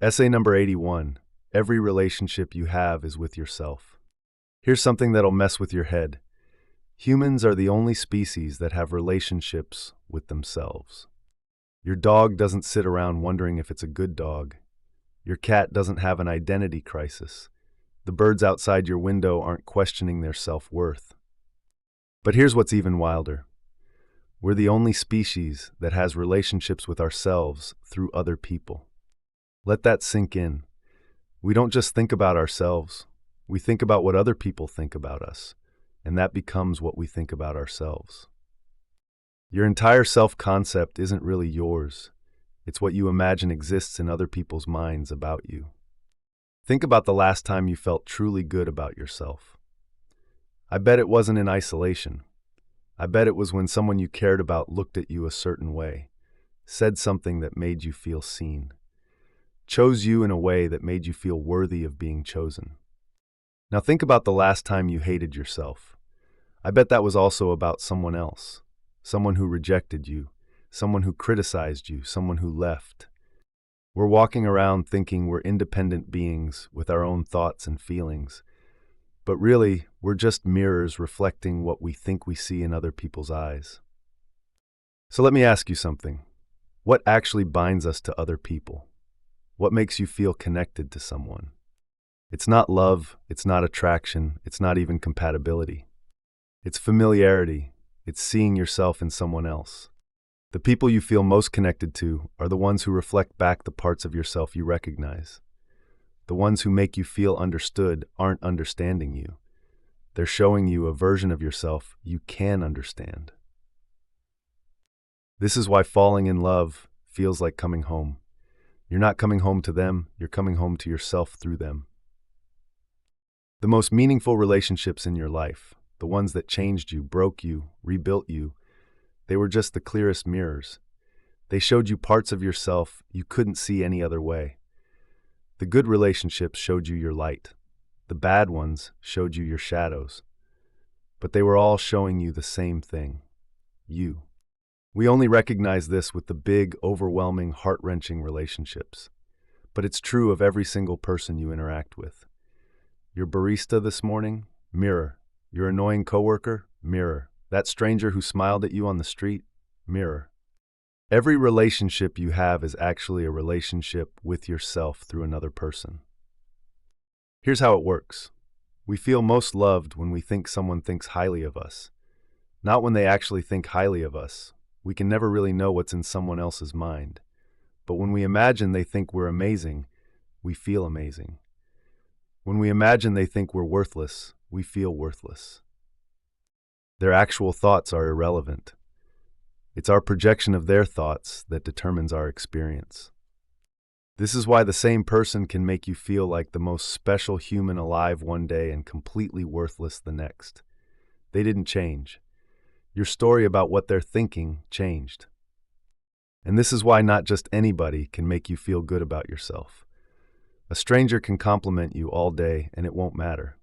Essay number 81. Every relationship you have is with yourself. Here's something that'll mess with your head. Humans are the only species that have relationships with themselves. Your dog doesn't sit around wondering if it's a good dog. Your cat doesn't have an identity crisis. The birds outside your window aren't questioning their self-worth. But here's what's even wilder. We're the only species that has relationships with ourselves through other people. Let that sink in. We don't just think about ourselves. We think about what other people think about us, and that becomes what we think about ourselves. Your entire self-concept isn't really yours. It's what you imagine exists in other people's minds about you. Think about the last time you felt truly good about yourself. I bet it wasn't in isolation. I bet it was when someone you cared about looked at you a certain way, said something that made you feel seen, chose you in a way that made you feel worthy of being chosen. Now think about the last time you hated yourself. I bet that was also about someone else, someone who rejected you, someone who criticized you, someone who left. We're walking around thinking we're independent beings with our own thoughts and feelings, but really, we're just mirrors reflecting what we think we see in other people's eyes. So let me ask you something. What actually binds us to other people? What makes you feel connected to someone? It's not love, it's not attraction, it's not even compatibility. It's familiarity, it's seeing yourself in someone else. The people you feel most connected to are the ones who reflect back the parts of yourself you recognize. The ones who make you feel understood aren't understanding you. They're showing you a version of yourself you can understand. This is why falling in love feels like coming home. You're not coming home to them, you're coming home to yourself through them. The most meaningful relationships in your life, the ones that changed you, broke you, rebuilt you, they were just the clearest mirrors. They showed you parts of yourself you couldn't see any other way. The good relationships showed you your light. The bad ones showed you your shadows. But they were all showing you the same thing, you. We only recognize this with the big, overwhelming, heart-wrenching relationships. But it's true of every single person you interact with. Your barista this morning? Mirror. Your annoying coworker? Mirror. That stranger who smiled at you on the street? Mirror. Every relationship you have is actually a relationship with yourself through another person. Here's how it works. We feel most loved when we think someone thinks highly of us, not when they actually think highly of us. We can never really know what's in someone else's mind. But when we imagine they think we're amazing, we feel amazing. When we imagine they think we're worthless, we feel worthless. Their actual thoughts are irrelevant. It's our projection of their thoughts that determines our experience. This is why the same person can make you feel like the most special human alive one day and completely worthless the next. They didn't change. Your story about what they're thinking changed. And this is why not just anybody can make you feel good about yourself. A stranger can compliment you all day and it won't matter.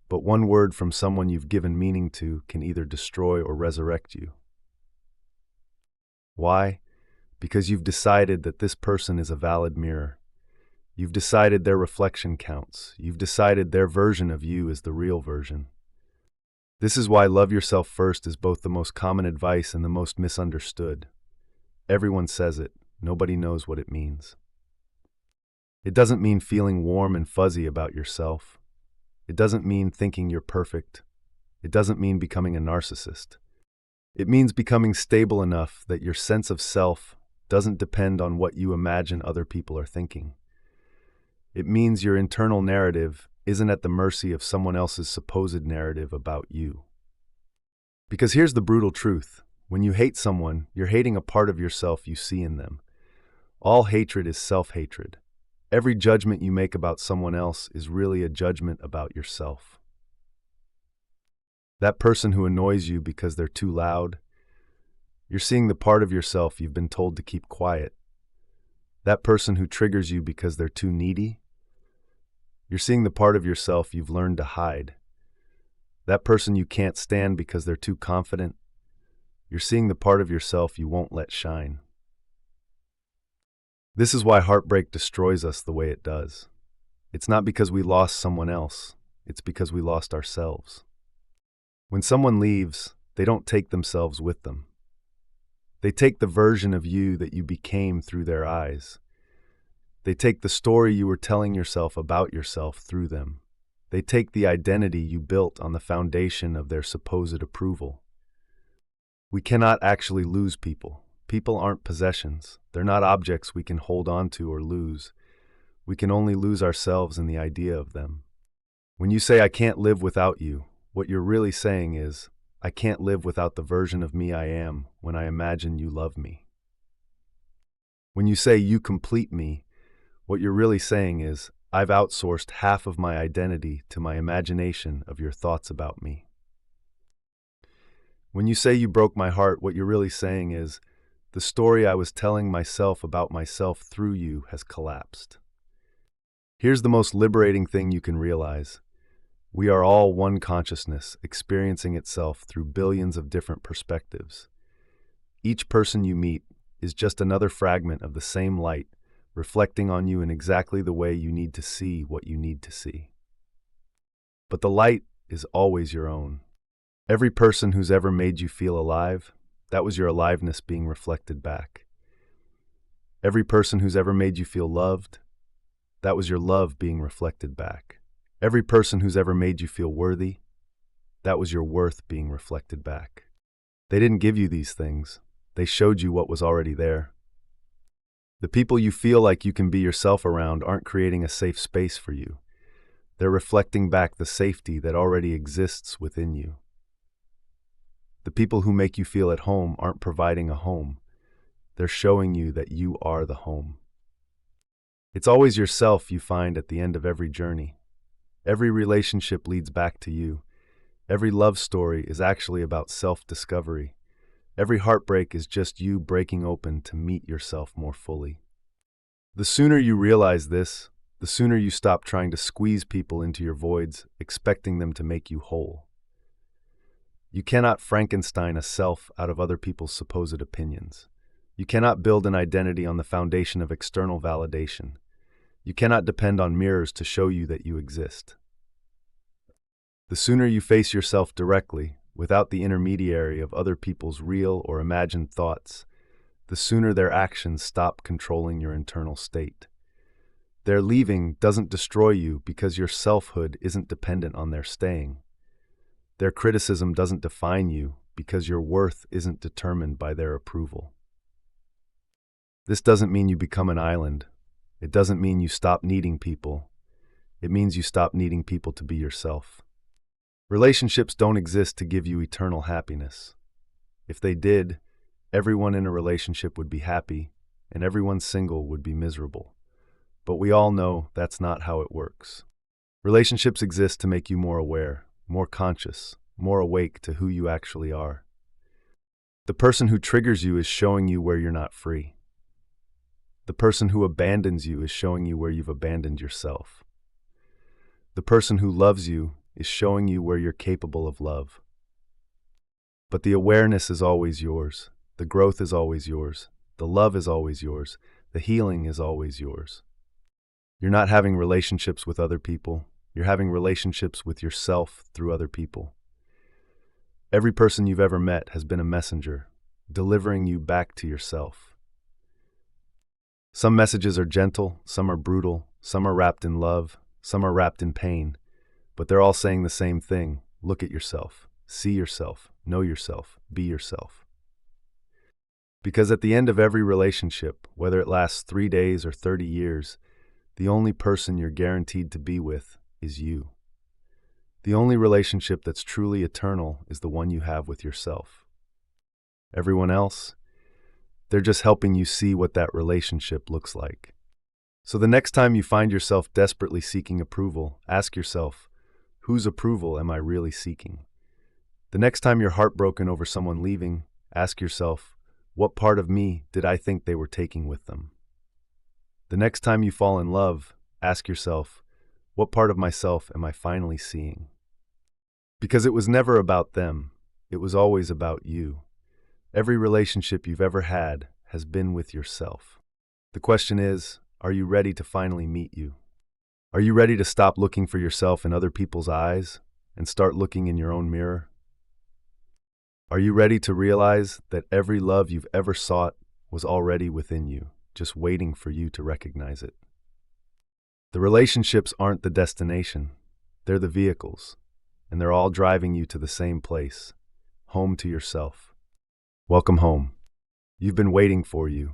But one word from someone you've given meaning to can either destroy or resurrect you. Why? Because you've decided that this person is a valid mirror. You've decided their reflection counts. You've decided their version of you is the real version. This is why love yourself first is both the most common advice and the most misunderstood. Everyone says it. Nobody knows what it means. It doesn't mean feeling warm and fuzzy about yourself. It doesn't mean thinking you're perfect. It doesn't mean becoming a narcissist. It means becoming stable enough that your sense of self doesn't depend on what you imagine other people are thinking. It means your internal narrative isn't at the mercy of someone else's supposed narrative about you. Because here's the brutal truth. When you hate someone, you're hating a part of yourself you see in them. All hatred is self-hatred. Every judgment you make about someone else is really a judgment about yourself. That person who annoys you because they're too loud, you're seeing the part of yourself you've been told to keep quiet. That person who triggers you because they're too needy, you're seeing the part of yourself you've learned to hide. That person you can't stand because they're too confident, you're seeing the part of yourself you won't let shine. This is why heartbreak destroys us the way it does. It's not because we lost someone else, it's because we lost ourselves. When someone leaves, they don't take themselves with them. They take the version of you that you became through their eyes. They take the story you were telling yourself about yourself through them. They take the identity you built on the foundation of their supposed approval. We cannot actually lose people. People aren't possessions. They're not objects we can hold on to or lose. We can only lose ourselves in the idea of them. When you say, "I can't live without you," what you're really saying is, "I can't live without the version of me I am when I imagine you love me." When you say, "You complete me," what you're really saying is, "I've outsourced half of my identity to my imagination of your thoughts about me." When you say, "You broke my heart," what you're really saying is, "The story I was telling myself about myself through you has collapsed." Here's the most liberating thing you can realize. We are all one consciousness, experiencing itself through billions of different perspectives. Each person you meet is just another fragment of the same light, reflecting on you in exactly the way you need to see what you need to see. But the light is always your own. Every person who's ever made you feel alive, that was your aliveness being reflected back. Every person who's ever made you feel loved, that was your love being reflected back. Every person who's ever made you feel worthy, that was your worth being reflected back. They didn't give you these things. They showed you what was already there. The people you feel like you can be yourself around aren't creating a safe space for you. They're reflecting back the safety that already exists within you. The people who make you feel at home aren't providing a home. They're showing you that you are the home. It's always yourself you find at the end of every journey. Every relationship leads back to you. Every love story is actually about self-discovery. Every heartbreak is just you breaking open to meet yourself more fully. The sooner you realize this, the sooner you stop trying to squeeze people into your voids, expecting them to make you whole. You cannot Frankenstein a self out of other people's supposed opinions. You cannot build an identity on the foundation of external validation. You cannot depend on mirrors to show you that you exist. The sooner you face yourself directly, without the intermediary of other people's real or imagined thoughts, the sooner their actions stop controlling your internal state. Their leaving doesn't destroy you because your selfhood isn't dependent on their staying. Their criticism doesn't define you because your worth isn't determined by their approval. This doesn't mean you become an island. It doesn't mean you stop needing people. It means you stop needing people to be yourself. Relationships don't exist to give you eternal happiness. If they did, everyone in a relationship would be happy, and everyone single would be miserable. But we all know that's not how it works. Relationships exist to make you more aware, more conscious, more awake to who you actually are. The person who triggers you is showing you where you're not free. The person who abandons you is showing you where you've abandoned yourself. The person who loves you is showing you where you're capable of love. But the awareness is always yours. The growth is always yours. The love is always yours. The healing is always yours. You're not having relationships with other people. You're having relationships with yourself through other people. Every person you've ever met has been a messenger, delivering you back to yourself. Some messages are gentle, some are brutal, some are wrapped in love, some are wrapped in pain, but they're all saying the same thing. Look at yourself, see yourself, know yourself, be yourself. Because at the end of every relationship, whether it lasts 3 days or 30 years, the only person you're guaranteed to be with is you. The only relationship that's truly eternal is the one you have with yourself. Everyone else, they're just helping you see what that relationship looks like. So the next time you find yourself desperately seeking approval, ask yourself, whose approval am I really seeking? The next time you're heartbroken over someone leaving, ask yourself, what part of me did I think they were taking with them? The next time you fall in love, ask yourself, what part of myself am I finally seeing? Because it was never about them, it was always about you. Every relationship you've ever had has been with yourself. The question is, are you ready to finally meet you? Are you ready to stop looking for yourself in other people's eyes and start looking in your own mirror? Are you ready to realize that every love you've ever sought was already within you, just waiting for you to recognize it? The relationships aren't the destination, they're the vehicles, and they're all driving you to the same place, home to yourself. Welcome home. You've been waiting for you,